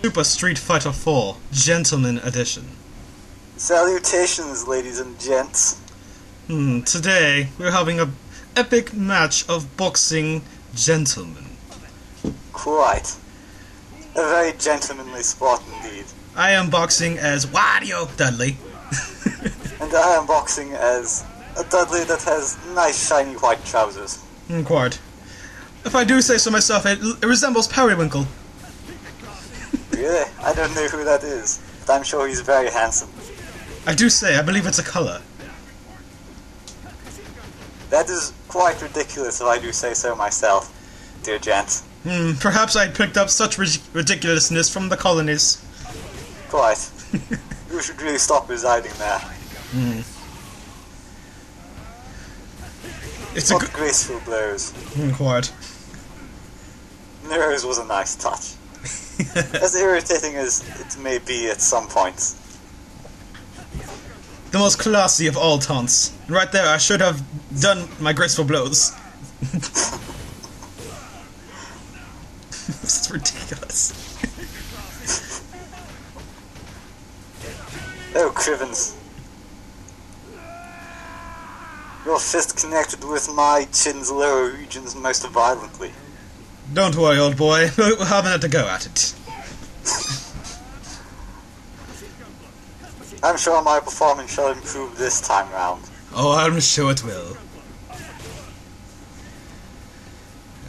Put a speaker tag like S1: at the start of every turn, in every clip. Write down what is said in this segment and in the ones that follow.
S1: Super Street Fighter 4, Gentleman Edition.
S2: Salutations, ladies and gents.
S1: Today we're having a epic match of boxing gentlemen.
S2: Quite. A very gentlemanly sport indeed.
S1: I am boxing as Wario Dudley.
S2: And I am boxing as a Dudley that has nice shiny white trousers.
S1: Quite. If I do say so myself, it resembles Periwinkle.
S2: Really? I don't know who that is, but I'm sure he's very handsome.
S1: I do say, I believe it's a color.
S2: That is quite ridiculous if I do say so myself, dear gent.
S1: Perhaps I picked up such ridiculousness from the colonies.
S2: Quite. You should really stop residing there.
S1: It's
S2: What graceful blows.
S1: Quite.
S2: Nero's was a nice touch. As irritating as it may be at some points.
S1: The most classy of all taunts. Right there, I should have done my graceful blows. This is ridiculous.
S2: Oh, Crivens. Your fist connected with my chin's lower regions most violently.
S1: Don't worry, old boy. We'll have another go at it.
S2: I'm sure my performance shall improve this time round.
S1: Oh, I'm sure it will.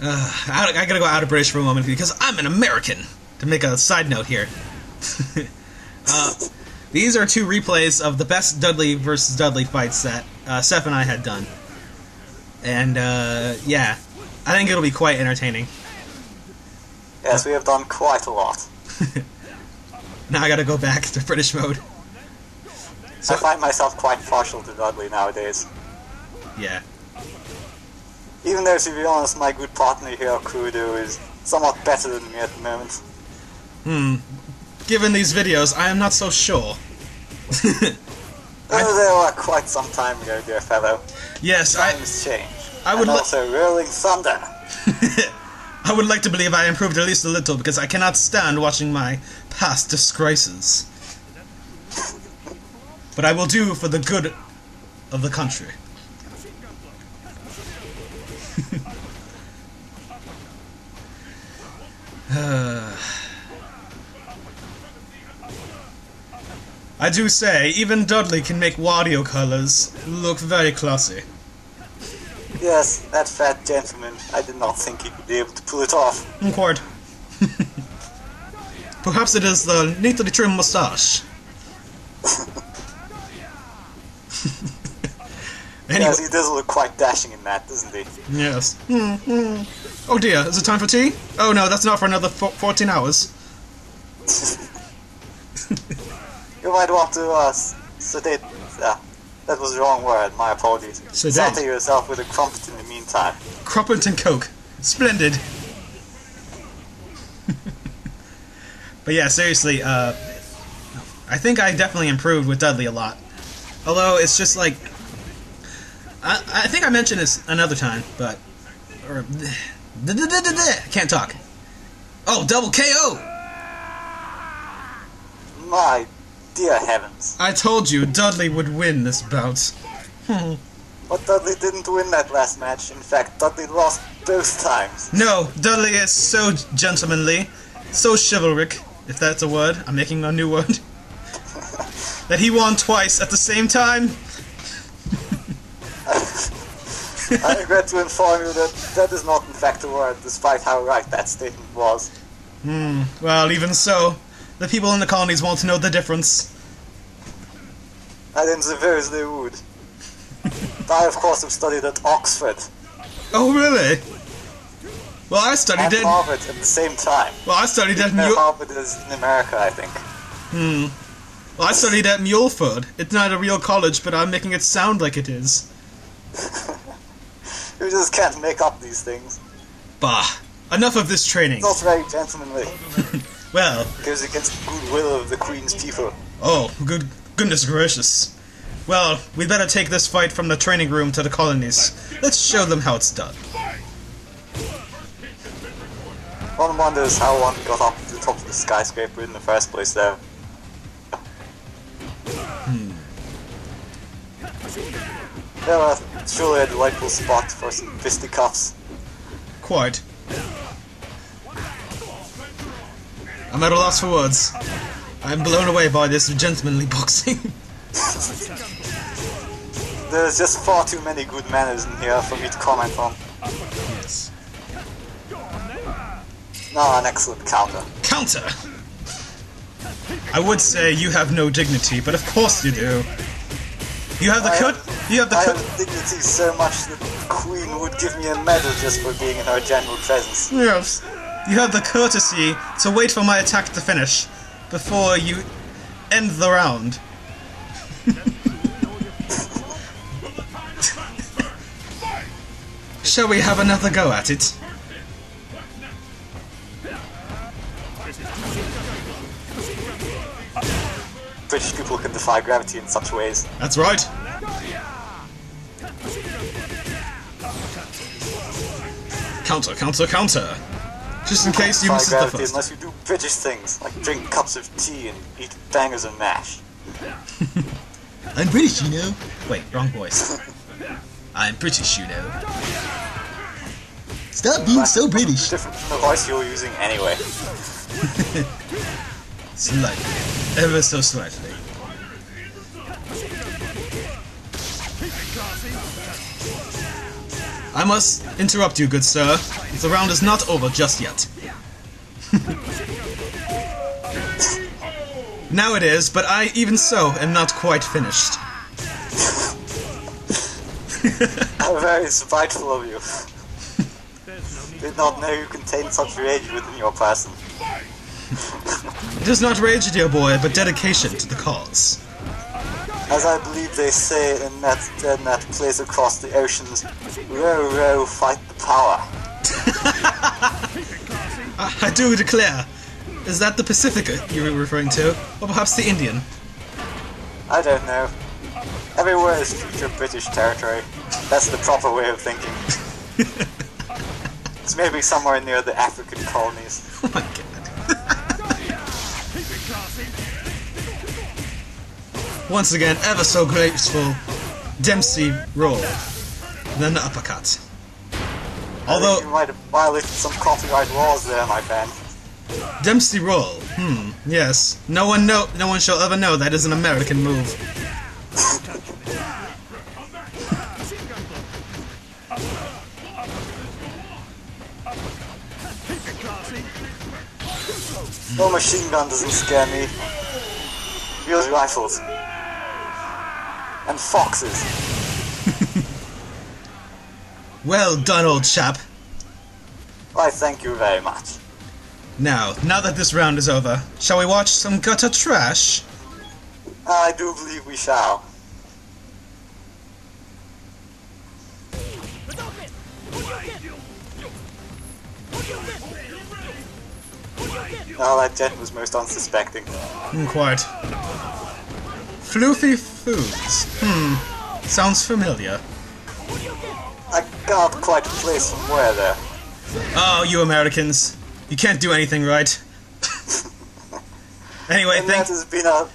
S1: I gotta go out of British for a moment because I'm an American. To make a side note here. These are two replays of the best Dudley versus Dudley fights that Seph and I had done. And, yeah. I think it'll be quite entertaining.
S2: Yes, we have done quite a lot.
S1: Now I gotta go back to British mode. So,
S2: I find myself quite partial to Dudley nowadays.
S1: Yeah.
S2: Even though, to be honest, my good partner here, Kudo, is somewhat better than me at the moment.
S1: Given these videos, I am not so sure.
S2: They were quite some time ago, dear fellow.
S1: Yes,
S2: Times change.
S1: I would
S2: and also rolling thunder.
S1: I would like to believe I improved at least a little because I cannot stand watching my past disgraces. But I will do for the good of the country. I do say, even Dudley can make Wario colors look very classy.
S2: Yes, that fat gentleman. I did not think he would be able to pull it off.
S1: Quite. Perhaps it is the neatly trimmed mustache. Anyway.
S2: Yes, he does look quite dashing in that, doesn't he?
S1: Yes. Oh dear, is it time for tea? Oh no, that's not for another 14 hours.
S2: You might want to sedate. That was the wrong word. My apologies.
S1: Sedate.
S2: Saute yourself with a crumpet in the meantime.
S1: Crumpet and Coke. Splendid. But yeah, seriously, I think I definitely improved with Dudley a lot. Although it's just like, I think I mentioned this another time, but I can't talk. Oh, double KO!
S2: My dear heavens.
S1: I told you Dudley would win this bout.
S2: But Dudley didn't win that last match. In fact, Dudley lost both times.
S1: No, Dudley is so gentlemanly, so chivalric, if that's a word. I'm making a new word. That he won twice at the same time.
S2: I regret to inform you that that is not in fact a word, despite how right that statement was.
S1: Well, even so, the people in the colonies won't know the difference.
S2: I didn't suppose they would. I, of course, have studied at Oxford.
S1: Oh, really? Well, I studied
S2: and
S1: at
S2: Harvard at the same time.
S1: Well, I studied at
S2: Harvard is in America, I think.
S1: Well, I studied at Muleford. It's not a real college, but I'm making it sound like it is.
S2: You just can't make up these things.
S1: Bah. Enough of this training.
S2: It's not very gentlemanly.
S1: Well.
S2: It goes against the goodwill of the Queen's people.
S1: Oh, goodness gracious. Well, we better take this fight from the training room to the colonies. Let's show them how it's done.
S2: One wonders how one got up to the top of the skyscraper in the first place, though. There was surely a delightful spot for some fisticuffs.
S1: Quite. I'm at a loss for words. I'm blown away by this gentlemanly boxing.
S2: There's just far too many good manners in here for me to comment on.
S1: Yes.
S2: Ah, an excellent counter.
S1: Counter! I would say you have no dignity, but of course you do. You have the
S2: I have dignity so much that the Queen would give me a medal just for being in her general presence.
S1: Yes. You have the courtesy to wait for my attack to finish before you end the round. Shall we have another go at it?
S2: British people can defy gravity in such ways.
S1: That's right. Counter, counter, counter. Just in case you missed the
S2: gravity
S1: first.
S2: unless you do British things, like drink cups of tea and eat bangers and mash.
S1: I'm British, you know. Wait, wrong voice. I'm British, you know. Stop being so British.
S2: Different from the voice you were using anyway.
S1: Slightly. Ever so slightly. I must interrupt you, good sir. The round is not over just yet. Now it is, but I, even so, am not quite finished.
S2: How very spiteful of you. Did not know you contained such rage within your person.
S1: It is not rage, dear boy, but dedication to the cause.
S2: As I believe they say in that place across the oceans, row, row, fight the power.
S1: I do declare. Is that the Pacific you were referring to? Or perhaps the Indian?
S2: I don't know. Everywhere is future British territory. That's the proper way of thinking. It's maybe somewhere near the African colonies.
S1: Oh my god. Once again, ever so graceful Dempsey roll. Then the uppercut. Although
S2: I think you might have violated some copyright laws there, my friend.
S1: Dempsey roll. Yes. No one shall ever know that is an American move.
S2: No machine gun doesn't scare me. Use rifles. And foxes.
S1: Well done, old chap.
S2: Why, thank you very much.
S1: Now that this round is over, shall we watch some gutter trash?
S2: I do believe we shall. Oh, that gent was most unsuspecting.
S1: Quite. Floofy foods. Sounds familiar.
S2: I cannot quite place from where there.
S1: Oh, you Americans. You can't do anything right. Anyway,
S2: And that has been a